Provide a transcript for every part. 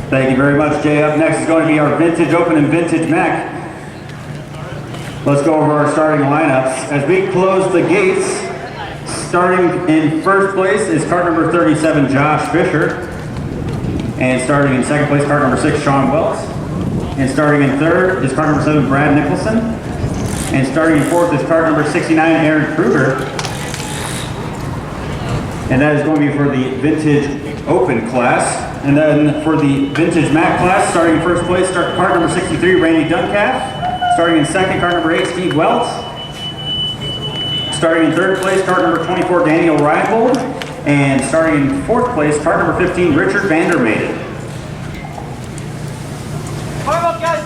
Thank you very much, Jay. Up next is going to be our Vintage Open and Vintage Mac. Let's go over our starting lineups. As we close the gates, starting in first place is cart number 37, Josh Fisher. And starting in second place, cart number 6, Sean Wells. And starting in third is cart number 7, Brad Nicholson. And starting in fourth is cart number 69, Aaron Kruger. And that is going to be for the Vintage Open class. And then for the Vintage Mac class, starting in first place, cart number 63, Randy Duncalf. Starting in second, cart number 8, Steve Welts. Starting in third place, cart number 24, Daniel Reinhold. And starting in fourth place, cart number 15, Richard Vandermaiden. Fire up, guys!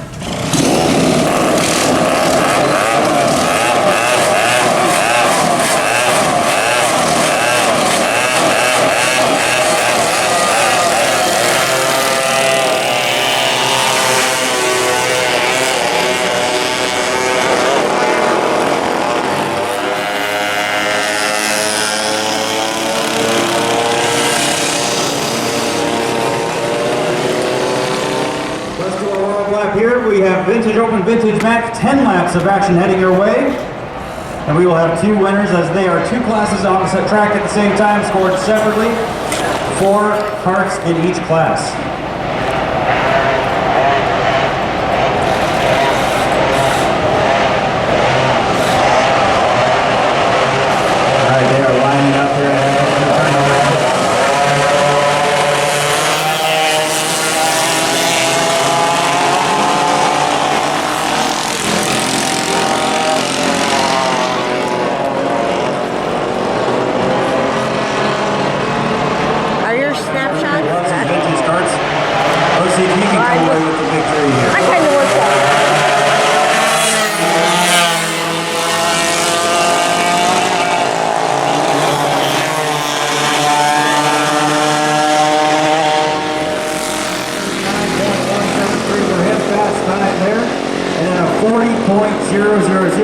Here we have Vintage Open, Vintage Mac, 10 laps of action heading your way. And we will have 2 winners as they are 2 classes on the track at the same time, scored separately. 4 carts in each class. All right, they are lining up here.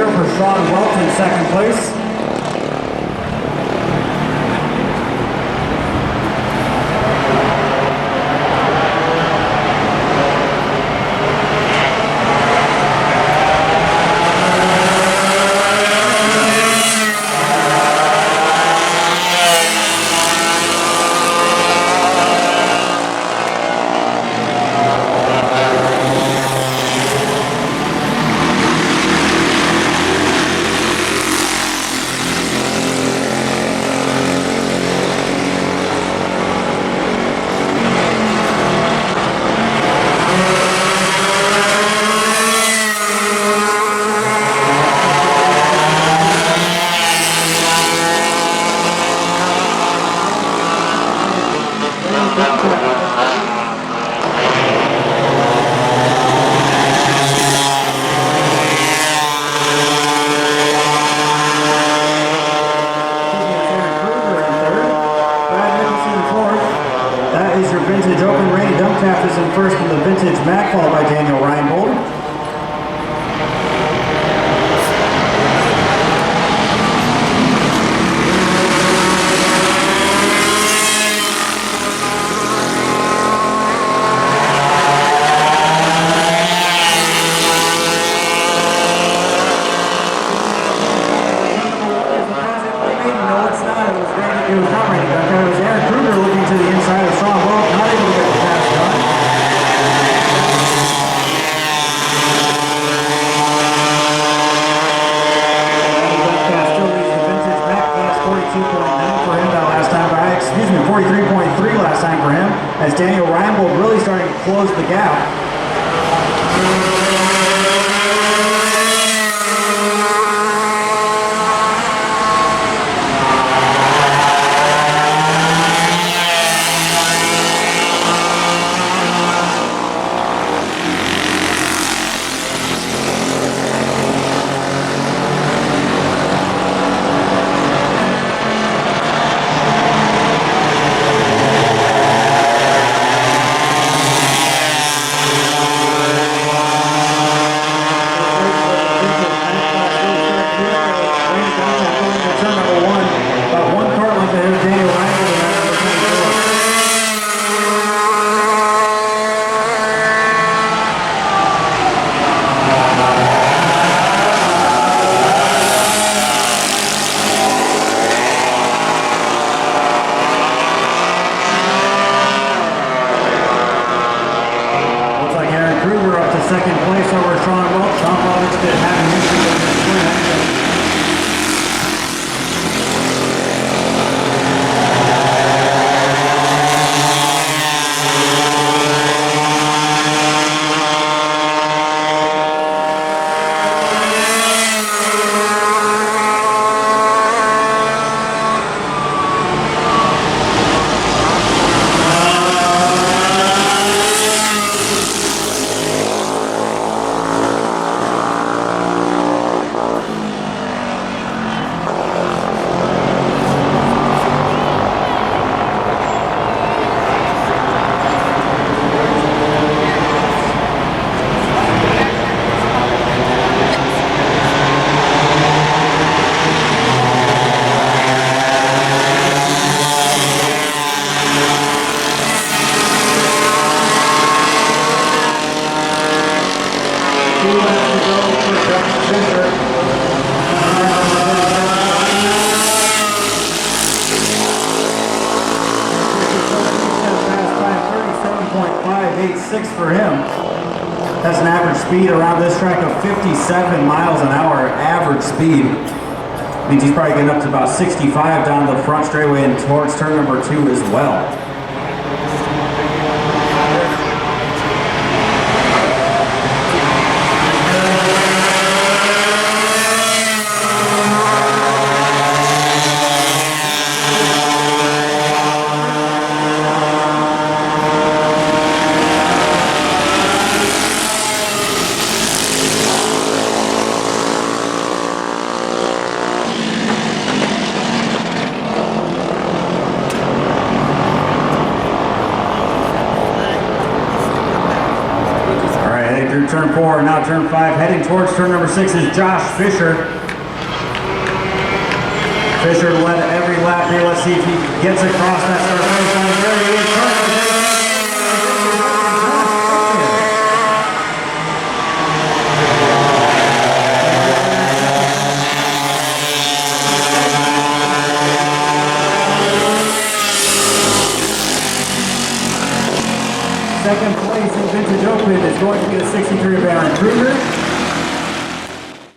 For Sean Welch in second place. Vintage Open, Randy Duncalf is in first in the Vintage Mac, followed by Daniel Reinhold. It was not Randy Duncalf, it was Aaron Kruger looking to the inside of Sean Welch, not able to get the pass done. Randy Duncalf still leads the Vintage Mac class, 42.9 for him that last time, 43.3 last time for him, as Daniel Reinhold really starting to close the gap. unfortunate having issues with this twin engine. For him. That's an average speed around this track of 57 miles an hour average speed. Means he's probably getting up to about 65 down the front straightaway and towards turn number 2 as well. Turn 4, now turn 5, heading towards turn number 6 is Josh Fisher. Fisher led every lap here. Let's see if he gets across that start finish line. There he is. Second place in Vintage Open is going to be the 63 of Aaron Kruger.